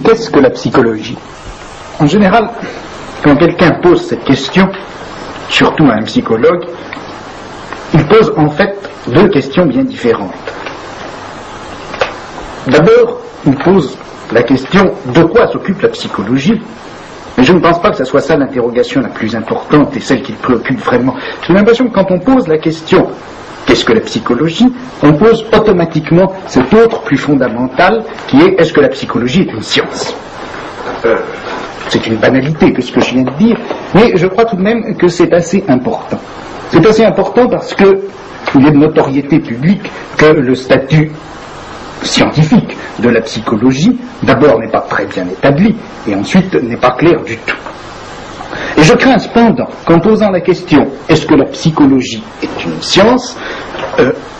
Qu'est-ce que la psychologie? En général, quand quelqu'un pose cette question, surtout à un psychologue, il pose en fait deux questions bien différentes. D'abord, il pose la question de quoi s'occupe la psychologie. Mais je ne pense pas que ce soit ça l'interrogation la plus importante et celle qui le préoccupe vraiment. J'ai l'impression que quand on pose la question qu'est-ce que la psychologie, on pose automatiquement cet autre plus fondamental qui est est-ce que la psychologie est une science? C'est une banalité que ce que je viens de dire, mais je crois tout de même que c'est assez important. C'est assez important parce que il est de notoriété publique que le statut scientifique de la psychologie, d'abord n'est pas très bien établi, et ensuite n'est pas clair du tout. Et je crains cependant qu'en posant la question est-ce que la psychologie est une science,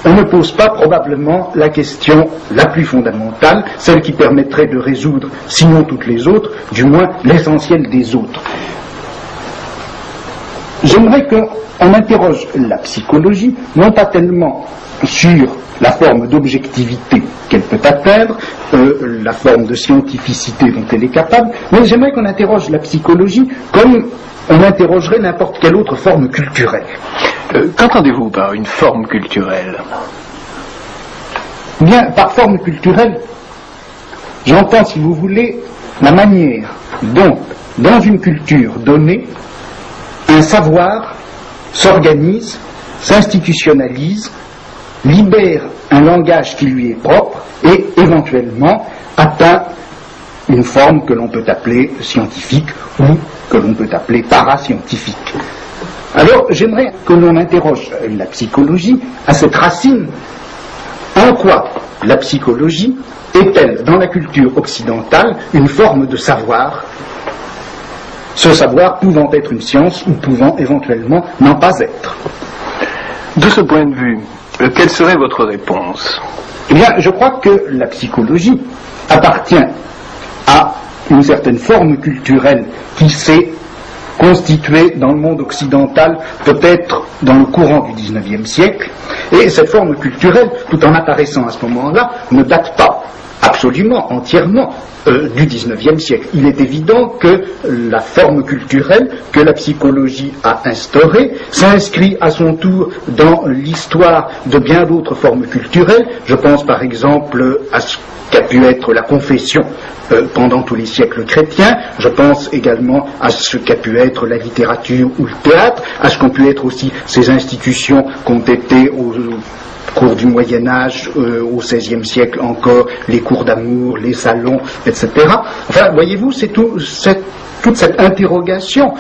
on ne pose pas probablement la question la plus fondamentale, celle qui permettrait de résoudre, sinon toutes les autres, du moins l'essentiel des autres. J'aimerais qu'on interroge la psychologie, non pas tellement sur la forme d'objectivité qu'elle peut atteindre, la forme de scientificité dont elle est capable, mais j'aimerais qu'on interroge la psychologie comme on interrogerait n'importe quelle autre forme culturelle. Qu'entendez-vous par une forme culturelle? Bien, par forme culturelle, j'entends, si vous voulez, la manière dont, dans une culture donnée, un savoir s'organise, s'institutionnalise, libère un langage qui lui est propre et éventuellement atteint une forme que l'on peut appeler scientifique ou que l'on peut appeler parascientifique. Alors j'aimerais que l'on interroge la psychologie à cette racine. En quoi la psychologie est-elle dans la culture occidentale une forme de savoir, ce savoir pouvant être une science ou pouvant éventuellement n'en pas être? De ce point de vue, quelle serait votre réponse? Eh bien, je crois que la psychologie appartient à une certaine forme culturelle qui s'est constituée dans le monde occidental, peut-être dans le courant du XIXe siècle, et cette forme culturelle, tout en apparaissant à ce moment-là, ne date pas absolument, entièrement du XIXe siècle. Il est évident que la forme culturelle que la psychologie a instaurée s'inscrit à son tour dans l'histoire de bien d'autres formes culturelles. Je pense par exemple à ce qu'a pu être la confession pendant tous les siècles chrétiens. Je pense également à ce qu'a pu être la littérature ou le théâtre, à ce qu'ont pu être aussi ces institutions qu'ont été au cours du Moyen-Âge, au XVIe siècle encore, les cours d'amour, les salons, etc. Enfin, voyez-vous, c'est toute cette interrogation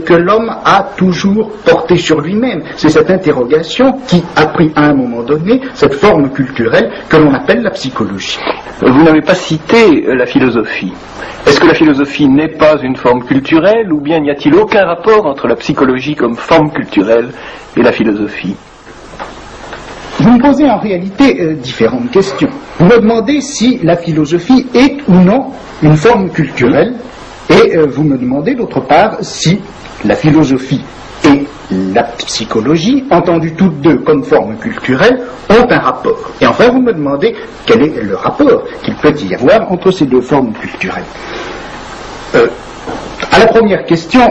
que l'homme a toujours portée sur lui-même. C'est cette interrogation qui a pris à un moment donné cette forme culturelle que l'on appelle la psychologie. Vous n'avez pas cité la philosophie. Est-ce que la philosophie n'est pas une forme culturelle, ou bien n'y a-t-il aucun rapport entre la psychologie comme forme culturelle et la philosophie? Vous me posez en réalité différentes questions. Vous me demandez si la philosophie est ou non une forme culturelle, et vous me demandez d'autre part si la philosophie et la psychologie, entendues toutes deux comme forme culturelle, ont un rapport. Et enfin, vous me demandez quel est le rapport qu'il peut y avoir entre ces deux formes culturelles. À la première question,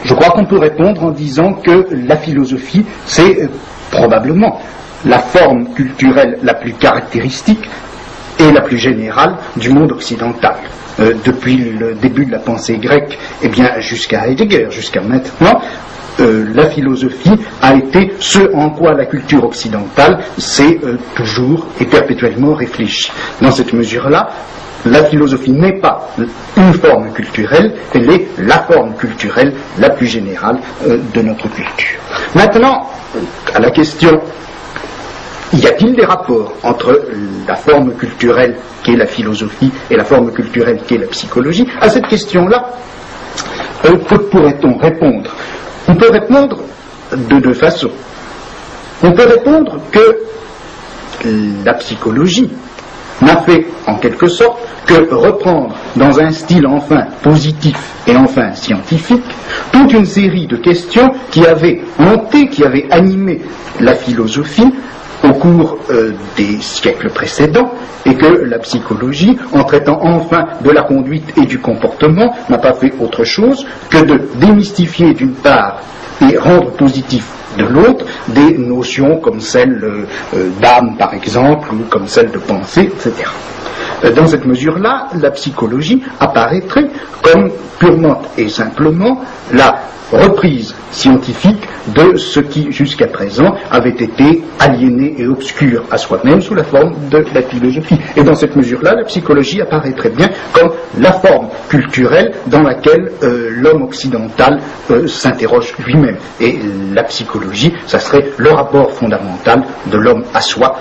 je crois qu'on peut répondre en disant que la philosophie, c'est probablement la forme culturelle la plus caractéristique et la plus générale du monde occidental. Depuis le début de la pensée grecque, et bien jusqu'à Heidegger, jusqu'à maintenant, la philosophie a été ce en quoi la culture occidentale s'est toujours et perpétuellement réfléchie. Dans cette mesure-là, la philosophie n'est pas une forme culturelle, elle est la forme culturelle la plus générale de notre culture. Maintenant, à la question y a-t-il des rapports entre la forme culturelle qu'est la philosophie et la forme culturelle qu'est la psychologie? À cette question-là, que pourrait-on répondre? On peut répondre de deux façons. On peut répondre que la psychologie n'a fait en quelque sorte que reprendre dans un style enfin positif et enfin scientifique toute une série de questions qui avaient hanté, qui avaient animé la philosophie au cours des siècles précédents, et que la psychologie, en traitant enfin de la conduite et du comportement, n'a pas fait autre chose que de démystifier d'une part et rendre positif de l'autre des notions comme celle d'âme par exemple, ou comme celle de pensée, etc. Dans cette mesure-là, la psychologie apparaîtrait comme purement et simplement la reprise scientifique de ce qui jusqu'à présent avait été aliéné et obscur à soi-même sous la forme de la philosophie. Et dans cette mesure-là, la psychologie apparaît très bien comme la forme culturelle dans laquelle l'homme occidental s'interroge lui-même. Et la psychologie, ça serait le rapport fondamental de l'homme à soi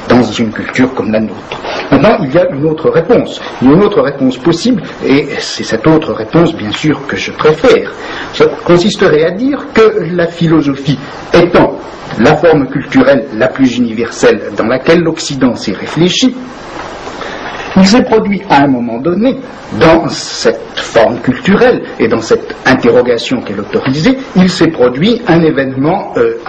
dans une culture comme la nôtre. Maintenant, il y a une autre réponse. Il y a une autre réponse possible, et c'est cette autre réponse, bien sûr, que je préfère. Ça consisterait à dire que la philosophie étant la forme culturelle la plus universelle dans laquelle l'Occident s'est réfléchi, il s'est produit à un moment donné, dans cette forme culturelle et dans cette interrogation qu'elle autorisait, il s'est produit un événement